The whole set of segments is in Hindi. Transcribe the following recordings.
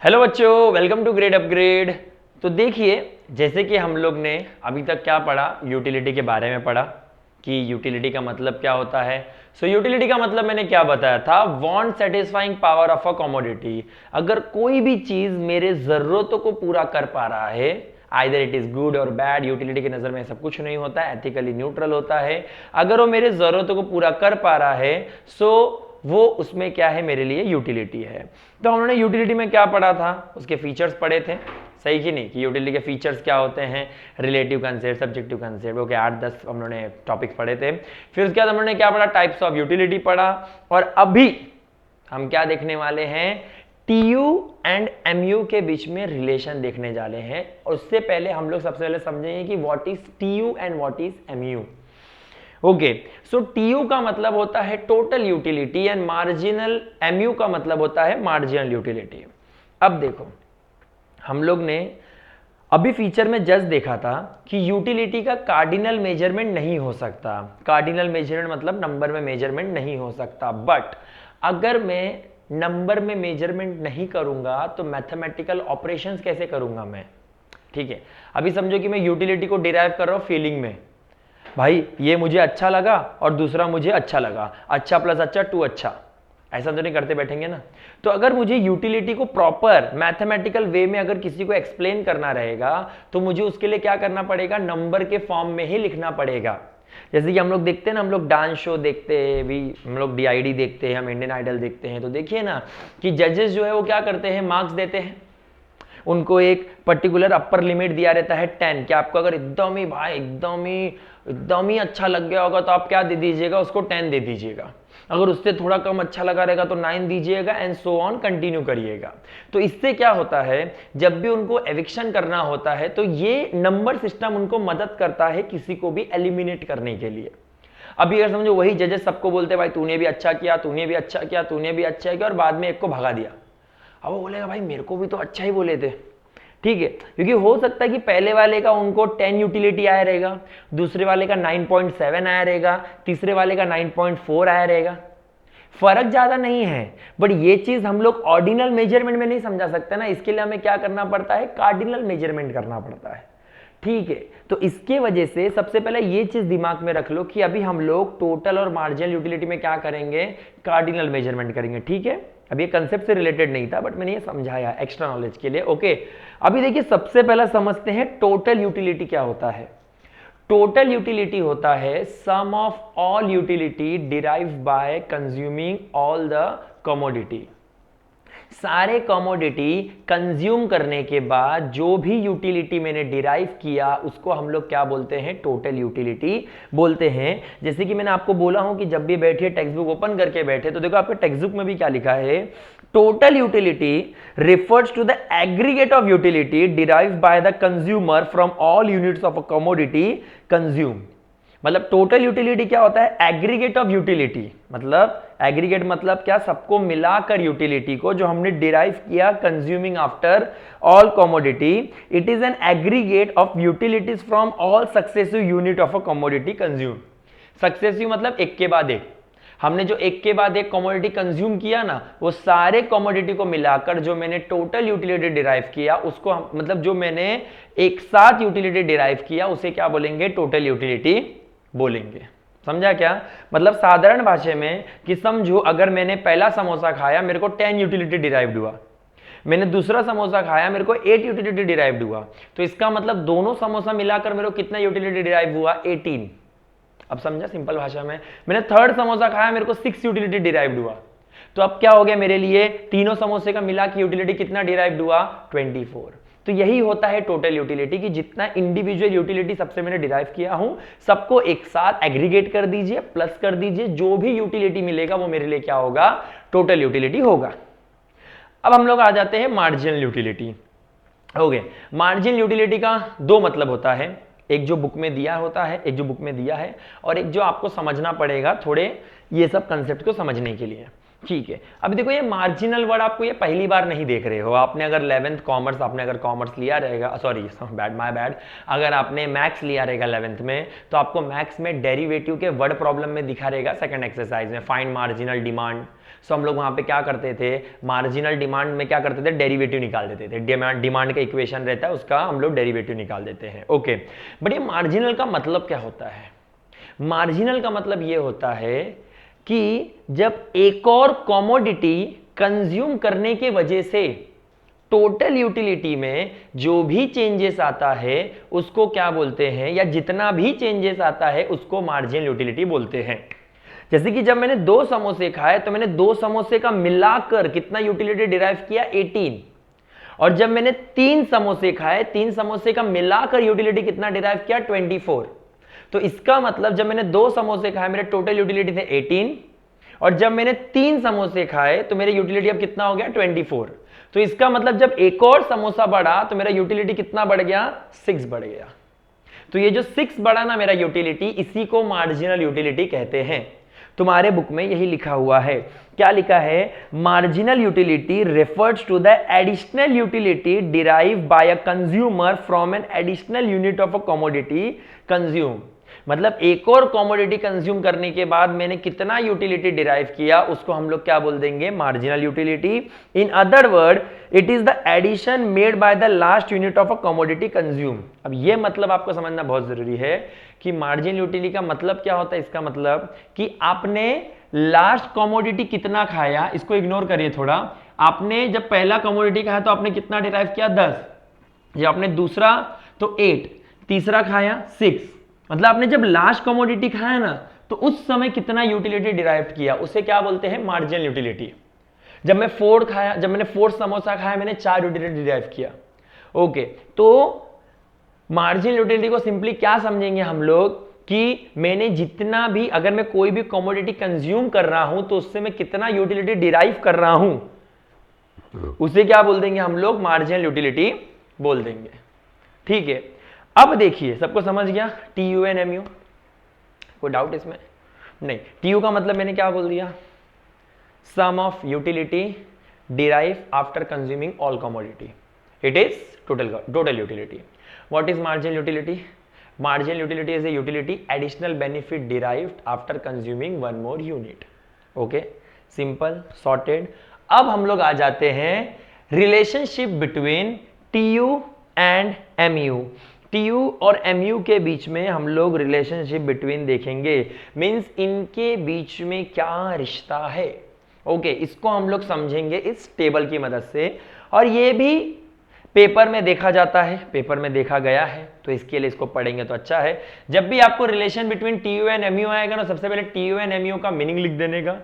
हेलो बच्चों, वेलकम टू ग्रेड अपग्रेड। तो देखिए, जैसे कि हम लोग ने अभी तक क्या पढ़ा, यूटिलिटी के बारे में पढ़ा कि यूटिलिटी का मतलब क्या होता है। यूटिलिटी का मतलब मैंने क्या बताया था, want satisfying power of a commodity. अगर कोई भी चीज मेरे जरूरतों को पूरा कर पा रहा है, आइदर इट इज गुड और बैड, यूटिलिटी की नजर में सब कुछ नहीं होता है, एथिकली न्यूट्रल होता है। अगर वो मेरे जरूरतों को पूरा कर पा रहा है वो उसमें क्या है, मेरे लिए यूटिलिटी है। तो हमने यूटिलिटी में क्या पढ़ा था, उसके फीचर्स पढ़े थे, सही कि नहीं, कि यूटिलिटी के फीचर्स क्या होते हैं, relative concept, subjective concept, okay 8-10 हम लोगों ने टॉपिक्स पढ़े थे। फिर उसके बाद हम लोगों ने क्या पढ़ा, टाइप्स ऑफ यूटिलिटी पढ़ा। और अभी हम क्या देखने वाले हैं, टीयू एंड एमयू के बीच में रिलेशन देखने जा रहे हैं। और उससे पहले हम लोग सबसे पहले समझेंगे कि what is TU and what is MU. Okay, so TU का मतलब होता है total utility and marginal, MU का मतलब होता है मार्जिनल यूटिलिटी। अब देखो, हम लोग ने अभी फीचर में जस्ट देखा था कि यूटिलिटी का कार्डिनल मेजरमेंट नहीं हो सकता। कार्डिनल मेजरमेंट मतलब नंबर में मेजरमेंट नहीं हो सकता। बट अगर मैं नंबर में मेजरमेंट नहीं करूंगा तो मैथमेटिकल ऑपरेशंस कैसे करूंगा मैं? ठीक है, अभी समझो कि मैं यूटिलिटी को डिराइव कर रहा हूं फीलिंग में। भाई ये मुझे अच्छा लगा और दूसरा मुझे अच्छा लगा, अच्छा प्लस अच्छा टू अच्छा, ऐसा तो नहीं करते बैठेंगे ना। तो अगर मुझे यूटिलिटी को प्रॉपर मैथमेटिकल वे में अगर किसी को एक्सप्लेन करना रहेगा तो मुझे उसके लिए क्या करना पड़ेगा, नंबर के फॉर्म में ही लिखना पड़ेगा। जैसे कि हम लोग देखते हैं ना, हम लोग डांस शो देखते हैं भी, हम लोग डीआईडी देखते हैं, हम इंडियन आइडल देखते हैं, तो देखिए ना कि जजेस जो है वो क्या करते हैं, मार्क्स देते हैं। उनको एक पर्टिकुलर अपर लिमिट दिया रहता है 10, कि आपको अगर एकदम ही भाई एकदम ही अच्छा लग गया होगा तो आप क्या दे दीजिएगा, उसको 10 दे दीजिएगा। अगर उससे थोड़ा कम अच्छा लगा रहेगा तो 9 दीजिएगा एंड सो ऑन कंटिन्यू करिएगा। तो इससे क्या होता है, जब भी उनको एविक्शन करना होता है तो ये नंबर सिस्टम उनको मदद करता है किसी को भी एलिमिनेट करने के लिए। अभी अगर समझो वही जजेस सबको बोलते भाई तूने भी अच्छा किया, तूने भी अच्छा किया, तूने भी अच्छा किया, और बाद में एक को भगा दिया, अब वो बोलेगा भाई मेरे को भी तो अच्छा ही बोले थे। ठीक है, क्योंकि हो सकता है कि पहले वाले का उनको 10 यूटिलिटी आया रहेगा, दूसरे वाले का 9.7 आया रहेगा, तीसरे वाले का 9.4 आया रहेगा, फर्क ज्यादा नहीं है। बट ये चीज हम लोग ऑर्डिनल मेजरमेंट में नहीं समझा सकते ना, इसके लिए हमें क्या करना पड़ता है, कार्डिनल मेजरमेंट करना पड़ता है। ठीक है, तो इसके वजह से सबसे पहले ये चीज दिमाग में रख लो कि अभी हम लोग टोटल और मार्जिनल यूटिलिटी में क्या करेंगे, कार्डिनल मेजरमेंट करेंगे। ठीक है, अब ये कंसेप्ट से रिलेटेड नहीं था बट मैंने ये समझाया एक्स्ट्रा नॉलेज के लिए। ओके, अभी देखिए सबसे पहला समझते हैं टोटल यूटिलिटी क्या होता है। टोटल यूटिलिटी होता है sum of all utility derived by consuming all the commodity. सारे कमोडिटी कंज्यूम करने के बाद जो भी यूटिलिटी मैंने डिराइव किया उसको हम लोग क्या बोलते हैं, टोटल यूटिलिटी बोलते हैं। जैसे कि मैंने आपको बोला हूं कि जब भी बैठे टेक्स्ट बुक ओपन करके बैठे तो देखो आपके टेक्स्ट बुक में भी क्या लिखा है, total utility refers to the aggregate of utility derived by the consumer from all units of a commodity consumed। मतलब टोटल यूटिलिटी क्या होता है, एग्रीगेट ऑफ यूटिलिटी। मतलब एग्रीगेट मतलब क्या, सबको मिलाकर यूटिलिटी को जो हमने डिराइव किया consuming after all commodity, it is an aggregate of utilities from all successive unit of a commodity consume. Successive मतलब एक के बाद एक, हमने जो एक के बाद एक कमोडिटी कंज्यूम किया ना, वो सारे कमोडिटी को मिलाकर जो मैंने टोटल यूटिलिटी डिराइव किया उसको मतलब जो मैंने एक साथ यूटिलिटी डिराइव किया उसे क्या बोलेंगे, टोटल यूटिलिटी बोलेंगे। समझा क्या? मतलब साधारण भाषा में कि समझो अगर मैंने पहला समोसा खाया मेरे को 10 यूटिलिटी डिराइव्ड हुआ, मैंने दूसरा समोसा खाया मेरे को 8 यूटिलिटी डिराइव्ड हुआ, तो इसका मतलब दोनों समोसा मिलाकर मेरे को कितना यूटिलिटी डिराइव हुआ, 18। अब समझा सिंपल भाषा में, मैंने थर्ड समोसा खाया मेरे को 6 यूटिलिटी डिराइव्ड हुआ, तो अब क्या हो गया मेरे लिए, तीनों समोसे का मिला के यूटिलिटी कितना डिराइव्ड हुआ, 24। तो यही होता है टोटल यूटिलिटी कि जितना इंडिविजुअल यूटिलिटी सबसे मैंने डिराइव किया हूं सबको एक साथ एग्रीगेट कर दीजिए, प्लस कर दीजिए, जो भी यूटिलिटी मिलेगा वो मेरे लिए क्या होगा, टोटल यूटिलिटी होगा। अब हम लोग आ जाते हैं मार्जिनल यूटिलिटी। हो गए, मार्जिनल यूटिलिटी का दो मतलब होता है, एक जो बुक में दिया होता है, एक जो बुक में दिया है, और एक जो आपको समझना पड़ेगा थोड़े ये सब कंसेप्ट को समझने के लिए। ठीक है, अभी देखो ये मार्जिनल वर्ड आपको ये पहली बार नहीं देख रहे हो, आपने अगर 11th कॉमर्स, आपने अगर कॉमर्स लिया रहेगा, सॉरी माय बैड, अगर आपने मैथ्स लिया रहेगा 11th में तो आपको मैथ्स में डेरिवेटिव के वर्ड प्रॉब्लम में दिखा रहेगा सेकंड एक्सरसाइज में, फाइंड मार्जिनल डिमांड। सो हम लोग वहां पे क्या करते थे, मार्जिनल डिमांड में क्या करते थे, डेरिवेटिव निकाल देते थे। डिमांड का इक्वेशन रहता है, उसका हम लोग डेरिवेटिव निकाल देते हैं। ओके, बट ये मार्जिनल का मतलब क्या होता है? मार्जिनल का मतलब ये होता है कि जब एक और कमोडिटी कंज्यूम करने के वजह से टोटल यूटिलिटी में जो भी चेंजेस आता है उसको क्या बोलते हैं, या जितना भी चेंजेस आता है उसको मार्जिनल यूटिलिटी बोलते हैं। जैसे कि जब मैंने 2 समोसे खाए तो मैंने 2 समोसे का मिलाकर कितना यूटिलिटी डिराइव किया, 18। और जब मैंने 3 समोसे खाए, 3 समोसे का मिलाकर यूटिलिटी कितना डिराइव किया, 24। तो इसका मतलब जब मैंने 2 समोसे खाए मेरे टोटल यूटिलिटी थे 18, और जब मैंने 3 समोसे खाए तो मेरे यूटिलिटी अब कितना हो गया, 24। तो इसका मतलब जब एक और समोसा बढ़ा तो मेरा यूटिलिटी कितना बढ़ गया, 6 बढ़ गया। तो ये जो 6 बढ़ा ना मेरा यूटिलिटी, इसी को मार्जिनल यूटिलिटी कहते हैं। तुम्हारे बुक में यही लिखा हुआ है। क्या लिखा है? Marginal utility refers to the additional utility derive by a consumer from an additional unit of a commodity consume. मतलब एक और कमोडिटी कंज्यूम करने के बाद मैंने कितना यूटिलिटी डिराइव किया, उसको हम लोग क्या बोल देंगे, marginal utility. In other word, it is the addition made by the last unit of a commodity consume. अब ये मतलब आपको समझना बहुत जरूरी है कि मार्जिनल यूटिलिटी का मतलब क्या होता है। इसका मतलब कि आपने लास्ट कमोडिटी कितना खाया, इसको इग्नोर करिए थोड़ा। आपने जब पहला कमोडिटी खाया तो आपने कितना डिराइव किया, 10। जब आपने दूसरा तो 8, तीसरा खाया 6। मतलब आपने जब लास्ट कमोडिटी खाया ना तो उस समय कितना यूटिलिटी डिराइव किया, उसे क्या बोलते हैं, मार्जिनल यूटिलिटी। जब मैंने 4 समोसा खाया, मैंने 4 यूटिलिटी डिराइव किया। ओके, तो मार्जिनल यूटिलिटी को सिंपली क्या समझेंगे हम लोग कि मैंने जितना भी, अगर मैं कोई भी कमोडिटी कंज्यूम कर रहा हूं तो उससे मैं कितना यूटिलिटी डिराइव कर रहा हूं, उसे क्या बोल देंगे हम लोग, मार्जिनल यूटिलिटी बोल देंगे। ठीक है, अब देखिए सबको समझ गया TU एंड MU? कोई डाउट इसमें? नहीं। TU का मतलब मैंने क्या बोल दिया, sum of utility derive after consuming all commodity, it is total utility. What is marginal utility? Marginal utility is a utility additional benefit derived after consuming one more unit. Okay, simple, sorted. अब हम लोग आ जाते हैं relationship between TU and MU। TU और MU के बीच में हम लोग रिलेशनशिप बिटवीन देखेंगे, मीन्स इनके बीच में क्या रिश्ता है। ओके, इसको हम लोग समझेंगे इस टेबल की मदद से, और ये भी पेपर में देखा जाता है, पेपर में देखा गया है, तो इसके लिए इसको पढ़ेंगे तो अच्छा है। जब भी आपको relation between TU and MU आएगा ना, सबसे पहले TU एंड MU का मीनिंग लिख देने का।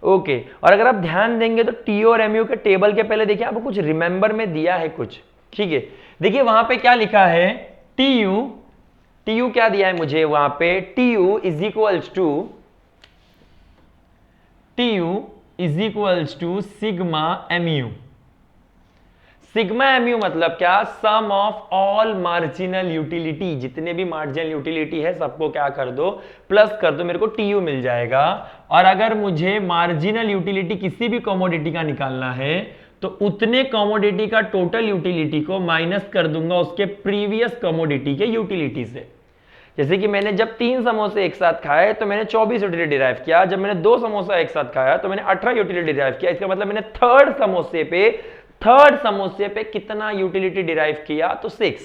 ओके, और अगर आप ध्यान देंगे तो TU और MU के टेबल के पहले देखिए आपको कुछ रिमेंबर में दिया है कुछ। ठीक है, देखिए वहां पे क्या लिखा है, TU क्या दिया है मुझे वहां पे, TU is equals to sigma MU। Sigma MU मतलब क्या, sum of all marginal utility. जितने भी मार्जिनल यूटिलिटी है सबको क्या कर दो, प्लस कर दो, मेरे को TU मिल जाएगा। और अगर मुझे मार्जिनल यूटिलिटी किसी भी कमोडिटी का निकालना है तो उतने कमोडिटी का टोटल यूटिलिटी को माइनस कर दूंगा उसके प्रीवियस कमोडिटी के यूटिलिटी से। जैसे कि मैंने जब 3 समोसे एक साथ खाए तो मैंने 24 यूटिलिटी डिराइव किया। जब मैंने 2 समोसा एक साथ खाया तो मैंने 18 यूटिलिटी डिराइव किया। इसका मतलब मैंने थर्ड समोसे पे कितना यूटिलिटी डिराइव किया, तो 6,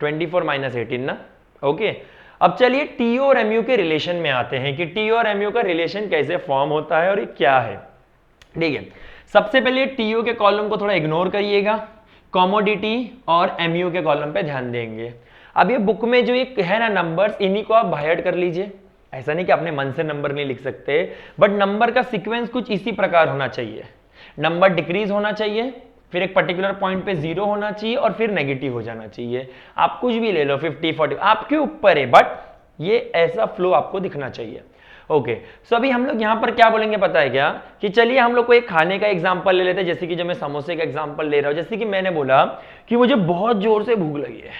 24 माइनस 18 ना। ओके, अब चलिए TU और MU के रिलेशन में आते हैं कि TU और MU का रिलेशन कैसे फॉर्म होता है और ये क्या है। ठीक है, सबसे पहले TU के कॉलम को थोड़ा इग्नोर करिएगा, कमोडिटी और MU के कॉलम पे ध्यान देंगे। अब ये बुक में जो ये है ना नंबर्स, इन्हीं को आप बाय कर लीजिए। ऐसा नहीं कि अपने मन से नंबर नहीं लिख सकते, बट नंबर का सीक्वेंस कुछ इसी प्रकार होना चाहिए। नंबर डिक्रीज होना चाहिए, फिर एक पर्टिकुलर पॉइंट पे 0 होना चाहिए और फिर नेगेटिव हो जाना चाहिए। आप कुछ भी ले लो, 50, 40, आपके ऊपर है, बट ये ऐसा फ्लो आपको दिखना चाहिए। ओके, सो अभी हम लोग यहां पर क्या बोलेंगे पता है क्या, कि चलिए हम लोग को एक खाने का एग्जांपल ले लेते हैं। जैसे कि जब मैं समोसे का एग्जांपल ले रहा हूं, जैसे कि मैंने बोला कि मुझे बहुत जोर से भूख लगी है।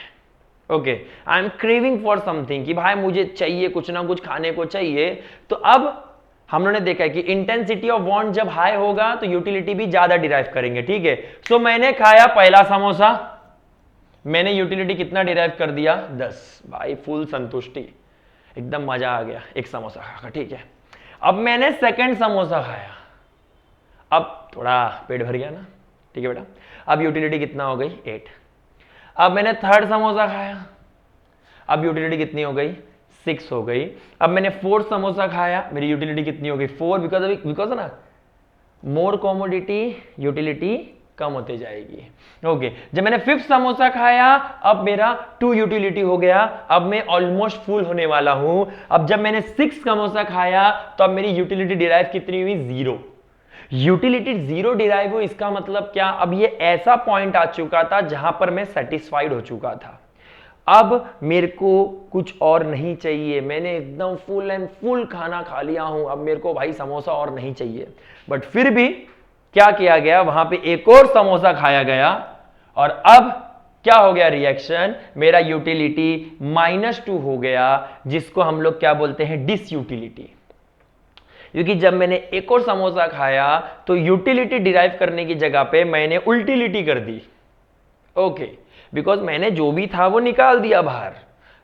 Okay, I am craving for something, कि भाई मुझे चाहिए कुछ ना कुछ खाने को चाहिए। तो अब हम लोगों ने देखा है कि इंटेंसिटी ऑफ वांट जब हाई होगा तो यूटिलिटी भी ज्यादा डिराइव करेंगे। ठीक है, सो मैंने खाया पहला समोसा, मैंने यूटिलिटी कितना डिराइव कर दिया, 10। भाई फुल संतुष्टि, एकदम मजा आ गया एक समोसा खाकर। ठीक है, अब मैंने सेकंड समोसा खाया, अब थोड़ा पेट भर गया ना, ठीक है बेटा। अब यूटिलिटी कितना हो गई 8। अब मैंने थर्ड समोसा खाया, अब यूटिलिटी कितनी हो गई 6 हो गई। अब मैंने फोर्थ समोसा खाया, मेरी यूटिलिटी कितनी हो गई 4, बिकॉज ना मोर कॉमोडिटी यूटिलिटी कम होते जाएगी। ओके जब मैंने फिफ्थ समोसा खाया, अब मेरा 2 यूटिलिटी हो गया, अब मैं ऑलमोस्ट फुल होने वाला हूं। अब जब मैंने 6 समोसा खाया तो अब मेरी यूटिलिटी डिराइव कितनी हुई 0। यूटिलिटी 0 डिराइव हुई, इसका मतलब क्या, अब ये ऐसा पॉइंट आ चुका था जहां पर मैं सेटिस्फाइड हो चुका था। अब मेरे को कुछ और नहीं चाहिए, मैंने एकदम फुल एंड फुल खाना खा लिया हूं, अब मेरे को भाई समोसा और नहीं चाहिए। बट फिर भी क्या किया गया, वहां पे एक और समोसा खाया गया और अब क्या हो गया रिएक्शन, मेरा यूटिलिटी -2 हो गया, जिसको हम लोग क्या बोलते हैं डिसयूटिलिटी। क्योंकि जब मैंने एक और समोसा खाया तो यूटिलिटी डिराइव करने की जगह पे मैंने उल्टिलिटी कर दी। ओके बिकॉज मैंने जो भी था वो निकाल दिया बाहर।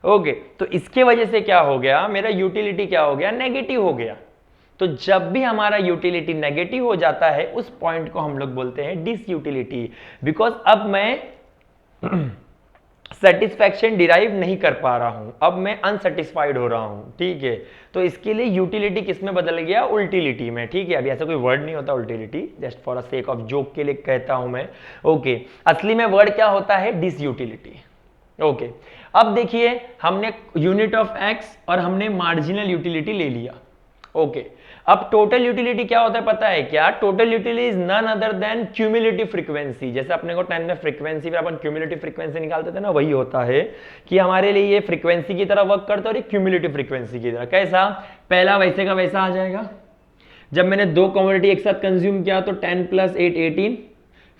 ओके तो इसके वजह से क्या हो गया, मेरा यूटिलिटी क्या हो गया नेगेटिव हो गया। तो जब भी हमारा यूटिलिटी नेगेटिव हो जाता है उस पॉइंट को हम लोग बोलते हैं डिसयूटिलिटी, बिकॉज अब मैं सेटिस्फैक्शन डिराइव नहीं कर पा रहा हूं, अब मैं अनसेटिस्फाइड हो रहा हूं। ठीक है तो इसके लिए यूटिलिटी किस में बदल गया, उल्टिलिटी में। ठीक है अभी ऐसा कोई वर्ड नहीं होता ultility, just for a sake of joke के लिए कहता हूं मैं। ओके असली में वर्ड क्या होता है डिसयूटिलिटी। ओके अब देखिए हमने यूनिट ऑफ एक्स और हमने मार्जिनल यूटिलिटी ले लिया। ओके अब टोटल यूटिलिटी क्या होता है पता है क्या, total utility is none other than cumulative frequency. जैसे अपने को 10 में फ्रीक्वेंसी पे अपन क्यूमुलेटिव फ्रीक्वेंसी निकालते थे ना, वही होता है कि हमारे लिए ये फ्रीक्वेंसी की तरह वर्क करता है और ये क्यूमुलेटिव फ्रीक्वेंसी की तरह। कैसा, पहला वैसे का वैसा आ जाएगा, जब मैंने 2 कमोडिटी एक साथ कंज्यूम किया तो 10 + 8 18,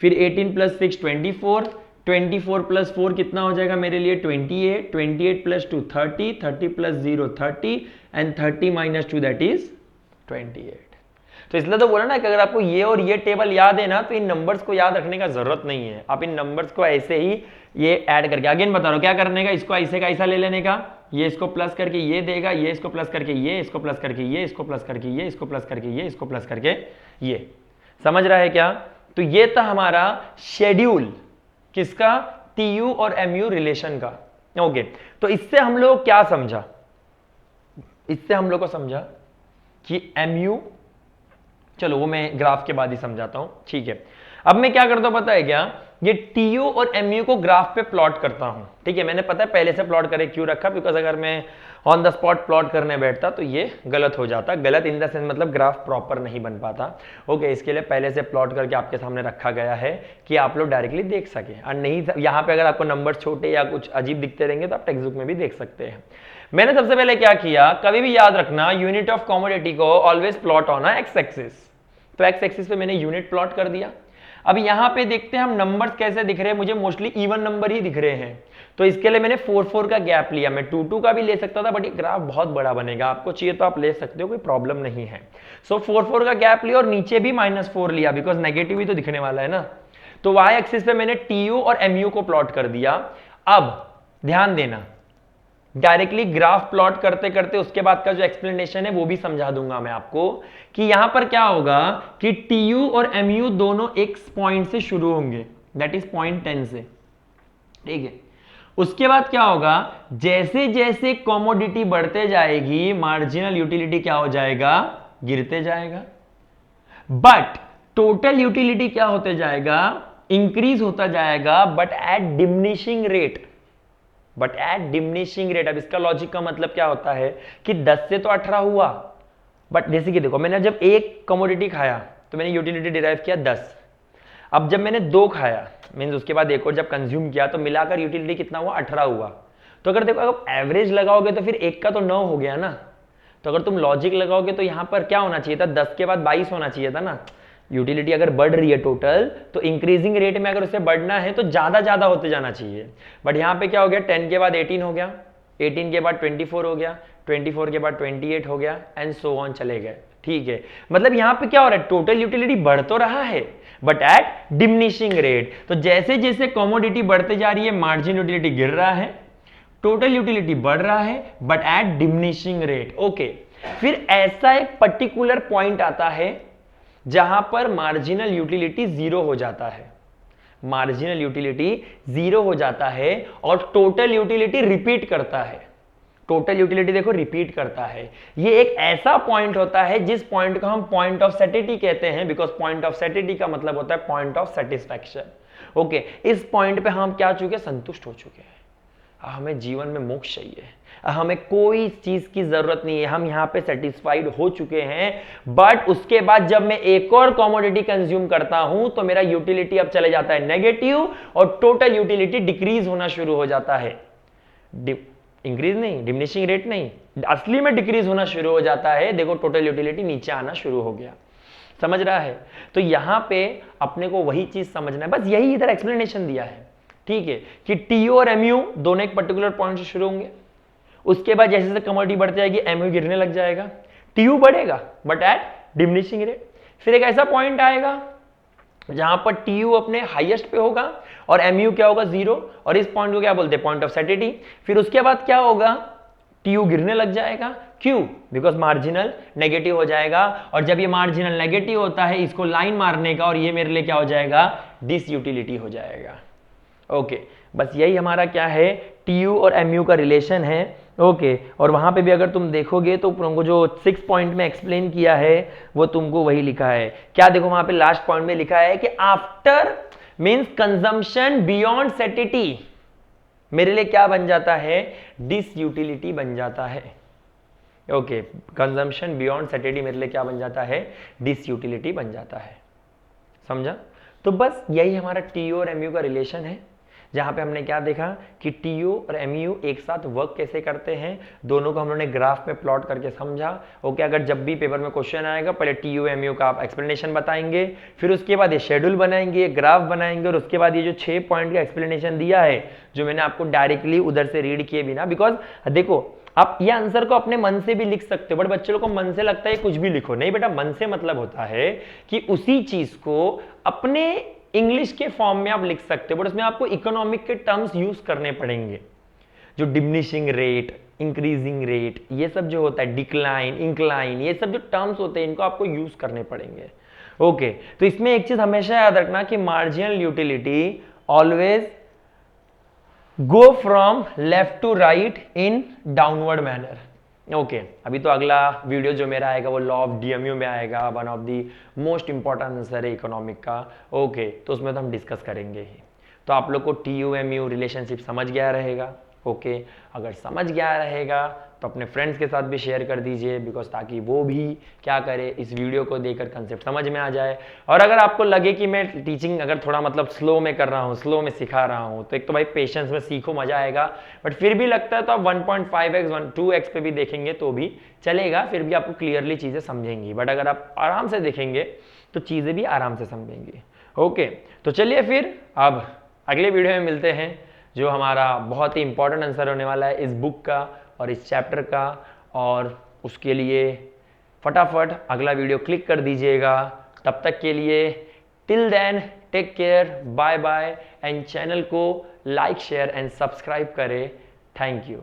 फिर 18 + 6 24, 24 + 4 कितना हो जाएगा मेरे लिए 28, 28 + 2 30, 30 + 0 30 एंड 30 - 2 दैट इज 28। तो इसलिए तो बोला ना कि अगर आपको ये और ये टेबल याद है ना तो इन नंबर्स को याद रखने का जरूरत नहीं है, आप इन नंबर्स को ऐसे ही ये ऐड करके, अगेन बता रहा हूं क्या करने का, इसको ऐसे का ऐसा ले लेने का, ये इसको प्लस करके ये देगा, ये इसको प्लस करके ये, इसको प्लस करके ये, इसको प्लस करके ये, इसको प्लस करके ये, इसको प्लस करके ये। समझ रहा है क्या? तो ये था हमारा शेड्यूल किसका, टीयू और एमयू रिलेशन का। ओके तो इससे हम लोग क्या समझा, इससे हम लोग को समझा कि एमयू, चलो वो मैं ग्राफ के बाद ही समझाता हूं। ठीक है अब मैं क्या करता हूं पता है क्या, ये टीयू और एमयू को ग्राफ पे प्लॉट करता हूं। ठीक है मैंने पता है पहले से प्लॉट करे क्यों रखा, बिकॉज अगर मैं ऑन द स्पॉट प्लॉट करने बैठता तो ये गलत हो जाता, गलत इन द सेंस मतलब ग्राफ प्रॉपर नहीं बन पाता। ओके इसके लिए पहले से प्लॉट करके आपके सामने रखा गया है कि आप लोग डायरेक्टली देख सके, और नहीं यहाँ पे अगर आपको नंबर छोटे या कुछ अजीब दिखते रहेंगे तो आप टेक्स्ट बुक में भी देख सकते हैं। मैंने सबसे पहले क्या किया, कभी भी याद रखना यूनिट ऑफ कमोडिटी को always plot on x axis. तो एक्स एक्सिस पे मैंने यूनिट प्लॉट कर दिया। अब यहां पे देखते हैं हम नंबर्स कैसे दिख रहे हैं, मुझे मोस्टली इवन नंबर ही दिख रहे हैं, तो इसके लिए मैंने 4 का गैप लिया। मैं 2 का भी ले सकता था बट ये ग्राफ बहुत बड़ा बनेगा, आपको चाहिए तो आप ले सकते हो, कोई प्रॉब्लम नहीं है। सो 4 का गैप लिया और नीचे भी -4 लिया, बिकॉज नेगेटिव ही तो दिखने वाला है ना। तो वाई एक्सिस पे मैंने टीयू और एमयू को प्लॉट कर दिया। अब ध्यान देना डायरेक्टली ग्राफ प्लॉट करते करते उसके बाद का जो एक्सप्लेनेशन है वो भी समझा दूंगा मैं आपको, कि यहां पर क्या होगा कि टीयू और एमयू दोनों एक पॉइंट से शुरू होंगे, दैट इज पॉइंट 10 से। ठीक है उसके बाद क्या होगा, जैसे जैसे कमोडिटी बढ़ते जाएगी मार्जिनल यूटिलिटी क्या हो जाएगा, गिरते जाएगा, बट टोटल यूटिलिटी क्या होते जाएगा, इंक्रीज होता जाएगा, but at diminishing rate, but at diminishing rate. अब इसका लॉजिक का मतलब क्या होता है कि 10 से तो 18 हुआ, बट जैसे कि देखो मैंने जब एक कमोडिटी खाया तो मैंने यूटिलिटी डिराइव किया 10, अब जब मैंने 2 खाया मींस उसके बाद एक और जब कंज्यूम किया तो मिलाकर यूटिलिटी कितना हुआ, 18 हुआ। तो अगर देखो अगर एवरेज लगाओगे तो फिर 1 का तो 9 हो गया ना, तो अगर तुम लॉजिक लगाओगे तो यहां पर क्या होना चाहिए था, 10 के बाद 22 होना चाहिए था ना। यूटिलिटी अगर बढ़ रही है टोटल तो इंक्रीजिंग रेट में अगर उसे बढ़ना है तो ज्यादा होते जाना चाहिए, बट यहां पे क्या हो गया, 10 के बाद 18 हो गया, 18 के बाद 24 हो गया, 24 के बाद 28 हो गया एंड सो ऑन चले गए। ठीक है मतलब यहां पे क्या हो रहा है, टोटल यूटिलिटी बढ़ तो रहा है बट एट डिमिनिशिंग रेट। तो जैसे जैसे कमोडिटी बढ़ते जा रही है मार्जिन यूटिलिटी गिर रहा है, टोटल यूटिलिटी बढ़ रहा है but at diminishing rate. Okay फिर ऐसा एक पर्टिकुलर पॉइंट आता है जहां पर मार्जिनल यूटिलिटी जीरो हो जाता है, मार्जिनल यूटिलिटी जीरो हो जाता है और टोटल यूटिलिटी रिपीट करता है। टोटल यूटिलिटी देखो रिपीट करता है। ये एक ऐसा पॉइंट होता है जिस पॉइंट को हम पॉइंट ऑफ सैटिटी कहते हैं, बिकॉज पॉइंट ऑफ सैटिटी का मतलब होता है पॉइंट ऑफ सेटिस्फैक्शन। ओके, इस पॉइंट पे हम क्या चुके, संतुष्ट हो चुके हैं, हमें जीवन में मोक्ष चाहिए, हमें कोई चीज की जरूरत नहीं है, हम यहां पे सेटिस्फाइड हो चुके हैं। बट उसके बाद जब मैं एक और कमोडिटी कंज्यूम करता हूं तो मेरा यूटिलिटी अब चले जाता है नेगेटिव और टोटल यूटिलिटी डिक्रीज होना शुरू हो जाता है। इंक्रीज नहीं, डिमिनिशिंग रेट नहीं, असली में डिक्रीज होना शुरू हो जाता है। देखो टोटल यूटिलिटी नीचे आना शुरू हो गया, समझ रहा है। तो यहां पे अपने को वही चीज समझना है, बस यही इधर एक्सप्लेनेशन दिया है, ठीक है, कि टीयू और एमयू दोनों एक पर्टिकुलर पॉइंट से शुरू होंगे, उसके बाद जैसे जैसे कमोडिटी बढ़ जाएगी एमयू गिरने लग जाएगा, टीयू बढ़ेगा बट एट डिमिनिशिंग रेट। फिर एक ऐसा पॉइंट आएगा जहां पर टीयू अपने हाईएस्ट पे होगा और एमयू क्या होगा, जीरो, और इस पॉइंट को क्या बोलते हैं, पॉइंट ऑफ सैटिटी। फिर उसके बाद क्या होगा, टीयू गिरने लग जाएगा, क्यों, बिकॉज मार्जिनल नेगेटिव हो जाएगा, और जब ये मार्जिनल नेगेटिव होता है इसको लाइन मारने का, और ये मेरे लिए क्या हो जाएगा, डिसयूटिलिटी हो जाएगा। ओके, बस यही हमारा क्या है, टीयू और एमयू का रिलेशन है। ओके, और वहां पे भी अगर तुम देखोगे तो तुमको जो 6 पॉइंट में एक्सप्लेन किया है वो तुमको वही लिखा है, क्या देखो वहां पे लास्ट पॉइंट में लिखा है कि आफ्टर मींस कंजम्पशन बियॉन्ड सैटिटी मेरे लिए क्या बन जाता है, डिसयूटिलिटी बन जाता है। ओके, कंजम्पशन बियॉन्ड सैटिटी मेरे लिए क्या बन जाता है, डिसयूटिलिटी बन जाता है, समझा। तो बस यही हमारा टीयू और एमयू का रिलेशन है, जहां पे हमने क्या देखा कि टीयू और एमयू एक साथ वर्क कैसे करते हैं, दोनों को हम लोगों ने ग्राफ में प्लॉट करके समझा। ओके, अगर जब भी पेपर में क्वेश्चन आएगा पहले टीयू एमयू का आप एक्सप्लेनेशन बताएंगे, फिर उसके बाद ये शेड्यूल बनाएंगे, ग्राफ बनाएंगे, और उसके बाद ये जो 6 पॉइंट का एक्सप्लेनेशन दिया है जो मैंने आपको डायरेक्टली उधर से रीड किए बिना, बिकॉज देखो आप ये आंसर को अपने मन से भी लिख सकते हो, बट बच्चे लोग को मन से लगता है कुछ भी लिखो, नहीं बेटा, मन से मतलब होता है कि उसी चीज को अपने इंग्लिश के फॉर्म में आप लिख सकते हो, बट उसमें आपको इकोनॉमिक के टर्म्स यूज करने पड़ेंगे, जो डिमिनिशिंग रेट, इंक्रीजिंग रेट, ये सब जो होता है, डिक्लाइन, इंक्लाइन, ये सब जो टर्म्स होते हैं इनको आपको यूज करने पड़ेंगे। ओके, तो इसमें एक चीज हमेशा याद रखना कि marginal utility always go from left to right in downward manner. Okay, अभी तो अगला वीडियो जो मेरा आएगा वो लॉ ऑफ डीएमयू में आएगा, one of the most important answer है इकोनॉमिक का। ओके, तो उसमें तो हम डिस्कस करेंगे ही। तो आप लोग को टीयू एमयू रिलेशनशिप समझ गया रहेगा। ओके, अगर समझ गया रहेगा तो अपने फ्रेंड्स के साथ भी शेयर कर दीजिए, बिकॉज ताकि वो भी क्या करे, इस वीडियो को देखकर कंसेप्ट समझ में आ जाए। और अगर आपको लगे कि मैं टीचिंग अगर थोड़ा मतलब स्लो में कर रहा हूँ, स्लो में सिखा रहा हूँ, तो एक तो भाई पेशेंस में सीखो, मजा आएगा, बट फिर भी लगता है तो आप 1.5x 2x पे भी देखेंगे तो भी चलेगा, फिर भी आपको क्लियरली चीजें समझेंगी। बट अगर आप आराम से देखेंगे तो चीजें भी आराम से समझेंगी। ओके, तो चलिए फिर अब अगले वीडियो में मिलते हैं, जो हमारा बहुत ही इंपॉर्टेंट आंसर होने वाला है इस बुक का और इस चैप्टर का, और उसके लिए फटाफट अगला वीडियो क्लिक कर दीजिएगा। तब तक के लिए till then take care, bye bye, and channel को लाइक शेयर एंड सब्सक्राइब करें। Thank you.